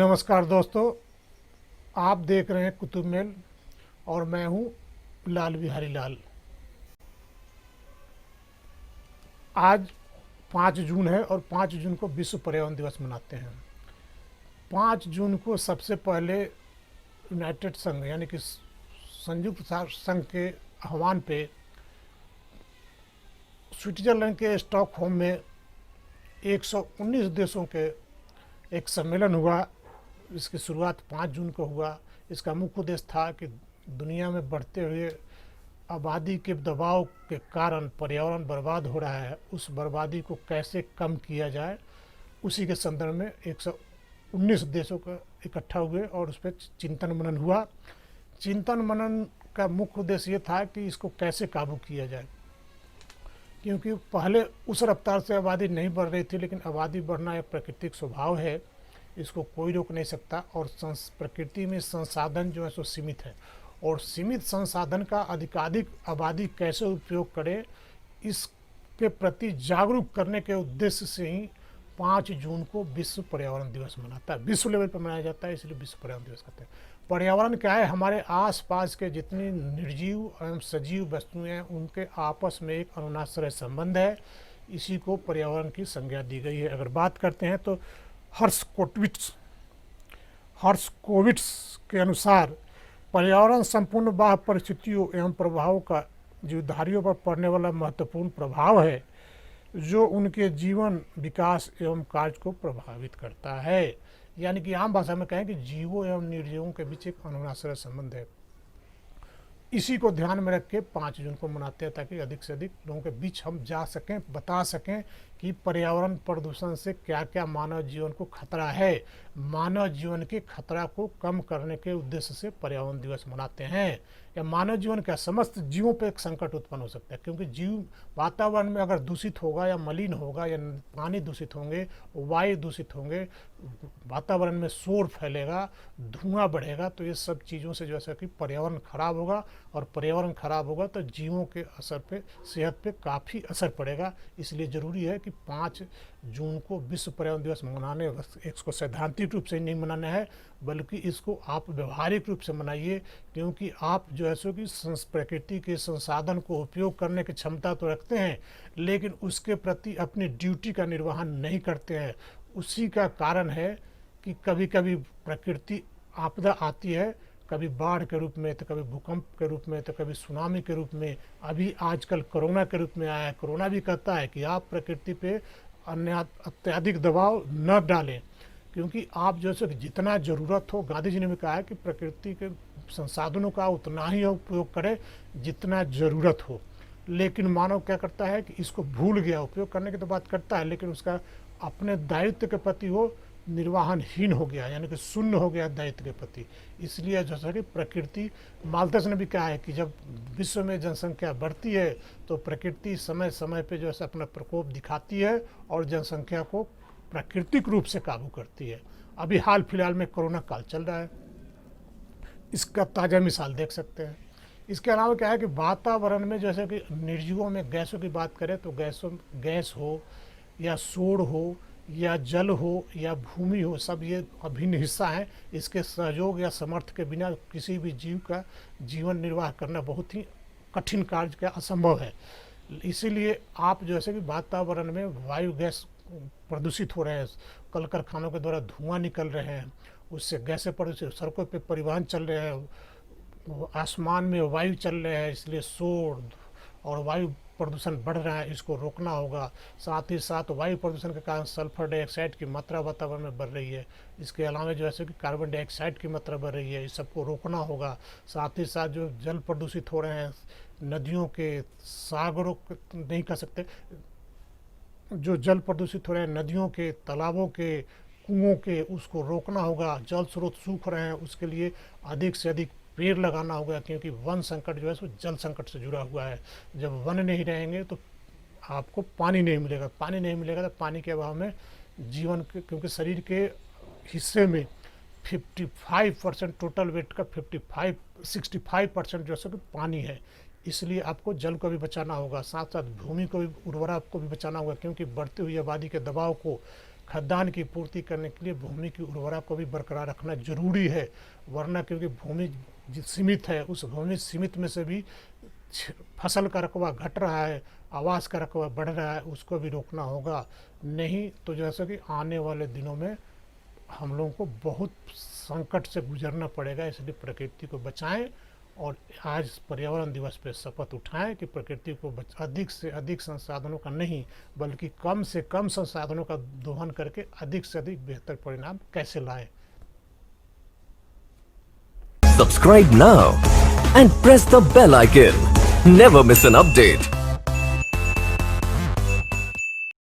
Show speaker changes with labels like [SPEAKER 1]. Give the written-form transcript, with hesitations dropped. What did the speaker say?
[SPEAKER 1] नमस्कार दोस्तों, आप देख रहे हैं कुतुब मेल और मैं हूं लाल बिहारी लाल। आज 5 जून है और 5 जून को विश्व पर्यावरण दिवस मनाते हैं। 5 जून को सबसे पहले यूनाइटेड संघ यानी कि संयुक्त संघ के आह्वान पे स्विट्जरलैंड के स्टॉकहोम में 119 देशों के एक सम्मेलन हुआ। इसकी शुरुआत 5 जून को हुआ। इसका मुख्य उद्देश्य था कि दुनिया में बढ़ते हुए आबादी के दबाव के कारण पर्यावरण बर्बाद हो रहा है, उस बर्बादी को कैसे कम किया जाए। उसी के संदर्भ में 119 देशों का इकट्ठा हुए और उस पर चिंतन मनन हुआ। चिंतन मनन का मुख्य उद्देश्य ये था कि इसको कैसे काबू किया जाए, क्योंकि पहले उस रफ्तार से आबादी नहीं बढ़ रही थी, लेकिन आबादी बढ़ना एक प्राकृतिक स्वभाव है, इसको कोई रोक नहीं सकता। और प्रकृति में संसाधन जो है सो सीमित है और सीमित संसाधन का अधिकाधिक आबादी कैसे उपयोग करे, इसके प्रति जागरूक करने के उद्देश्य से ही 5 जून को विश्व पर्यावरण दिवस मनाता है। विश्व लेवल पर मनाया जाता है, इसलिए विश्व पर्यावरण दिवस कहते हैं। पर्यावरण क्या है? हमारे आसपास के जितनी निर्जीव एवं सजीव वस्तुएं हैं उनके आपस में एक अनुनाश्रय संबंध है, इसी को पर्यावरण की संज्ञा दी गई है। अगर बात करते हैं तो हर्शकोविट्स के अनुसार पर्यावरण संपूर्ण बाह्य परिस्थितियों एवं प्रभावों का जीवधारियों पर पड़ने वाला महत्वपूर्ण प्रभाव है, जो उनके जीवन, विकास एवं कार्य को प्रभावित करता है। यानी कि आम भाषा में कहें कि जीवों एवं निर्जीवों के बीच एक अनुनाश्रय संबंध है। इसी को ध्यान में रख के 5 जून को मनाते हैं, ताकि अधिक से अधिक लोगों के बीच हम जा सकें, बता सकें कि पर्यावरण प्रदूषण से क्या क्या मानव जीवन को खतरा है। मानव जीवन के खतरा को कम करने के उद्देश्य से पर्यावरण दिवस मनाते हैं। या मानव जीवन का समस्त जीवों पर एक संकट उत्पन्न हो सकता है, क्योंकि जीव वातावरण में अगर दूषित होगा या मलिन होगा या पानी दूषित होंगे, वायु दूषित होंगे, वातावरण में शोर फैलेगा, धुआं बढ़ेगा, तो ये सब चीज़ों से जैसा कि पर्यावरण खराब होगा और पर्यावरण खराब होगा तो जीवों के असर पे, सेहत पे काफ़ी असर पड़ेगा। इसलिए ज़रूरी है कि 5 जून को विश्व पर्यावरण दिवस मनाने, इसको सैद्धांतिक रूप से नहीं मनाना है, बल्कि इसको आप व्यवहारिक रूप से मनाइए, क्योंकि आप जो है सो कि प्रकृति के संसाधन को उपयोग करने की क्षमता तो रखते हैं, लेकिन उसके प्रति अपनी ड्यूटी का निर्वहन नहीं करते हैं। उसी का कारण है कि कभी कभी प्रकृति आपदा आती है, कभी बाढ़ के रूप में, तो कभी भूकंप के रूप में, तो कभी सुनामी के रूप में, अभी आजकल कोरोना के रूप में आया है। कोरोना भी कहता है कि आप प्रकृति पे अत्यधिक दबाव न डालें, क्योंकि आप जो है जितना ज़रूरत हो, गांधी जी ने भी कहा है कि प्रकृति के संसाधनों का उतना ही उपयोग करें जितना ज़रूरत हो। लेकिन मानव क्या करता है कि इसको भूल गया, उपयोग करने की तो बात करता है, लेकिन उसका अपने दायित्व के प्रति वो निर्वहनहीन हो गया, यानी कि शून्य हो गया दायित्व के प्रति। इसलिए जैसा कि प्रकृति, माल्थस ने भी कहा है कि जब विश्व में जनसंख्या बढ़ती है तो प्रकृति समय समय पे जो है अपना प्रकोप दिखाती है और जनसंख्या को प्राकृतिक रूप से काबू करती है। अभी हाल फिलहाल में कोरोना काल चल रहा है, इसका ताज़ा मिसाल देख सकते हैं। इसके अलावा क्या है कि वातावरण में जैसे कि निर्जीवों में गैसों की बात करें तो गैस हो या शोर हो या जल हो या भूमि हो, सब ये अभिन्न हिस्सा है। इसके सहयोग या समर्थ के बिना किसी भी जीव का जीवन निर्वाह करना बहुत ही कठिन कार्य का असंभव है। इसीलिए आप जैसे कि वातावरण में वायु गैस प्रदूषित हो रहे हैं, कल कारखानों के द्वारा धुआं निकल रहे हैं, उससे गैसें प्रदूषित, सड़कों पे परिवहन चल रहे हैं, आसमान में वायु चल रहे हैं, इसलिए शोर और वायु प्रदूषण बढ़ रहा है, इसको रोकना होगा। साथ ही साथ वायु प्रदूषण के कारण सल्फर डाइऑक्साइड की मात्रा वातावरण में बढ़ रही है। इसके अलावा जो है कि कार्बन डाइऑक्साइड की मात्रा बढ़ रही है, इस सबको रोकना होगा। साथ ही साथ जो जल प्रदूषित हो रहे हैं, नदियों के, सागरों नहीं कह सकते, जो जल प्रदूषित हो रहे हैं नदियों के, तालाबों के, कुओं के, उसको रोकना होगा। जल स्रोत सूख रहे हैं, उसके लिए अधिक से अधिक पेड़ लगाना होगा, क्योंकि वन संकट जो है सो जल संकट से जुड़ा हुआ है। जब वन नहीं रहेंगे तो आपको पानी नहीं मिलेगा, पानी नहीं मिलेगा तो पानी के अभाव में जीवन के, क्योंकि शरीर के हिस्से में 55% टोटल वेट का 65% जो है पानी है। इसलिए आपको जल को भी बचाना होगा, साथ साथ भूमि को भी, उर्वरा को भी बचाना होगा, क्योंकि बढ़ती हुई आबादी के दबाव को खाद्यान्न की पूर्ति करने के लिए भूमि की उर्वरता को भी बरकरार रखना जरूरी है, वरना क्योंकि भूमि सीमित है, उस भूमि सीमित में से भी फसल का रकबा घट रहा है, आवास का रकबा बढ़ रहा है, उसको भी रोकना होगा। नहीं तो जैसे कि आने वाले दिनों में हम लोगों को बहुत संकट से गुजरना पड़ेगा। इसलिए प्रकृति को बचाएं और आज पर्यावरण दिवस पे शपथ उठाएं कि प्रकृति को अधिक से अधिक संसाधनों का नहीं बल्कि कम से कम संसाधनों का दोहन करके अधिक से अधिक बेहतर परिणाम कैसे लाएं।
[SPEAKER 2] Subscribe now and press the bell icon. Never miss an update.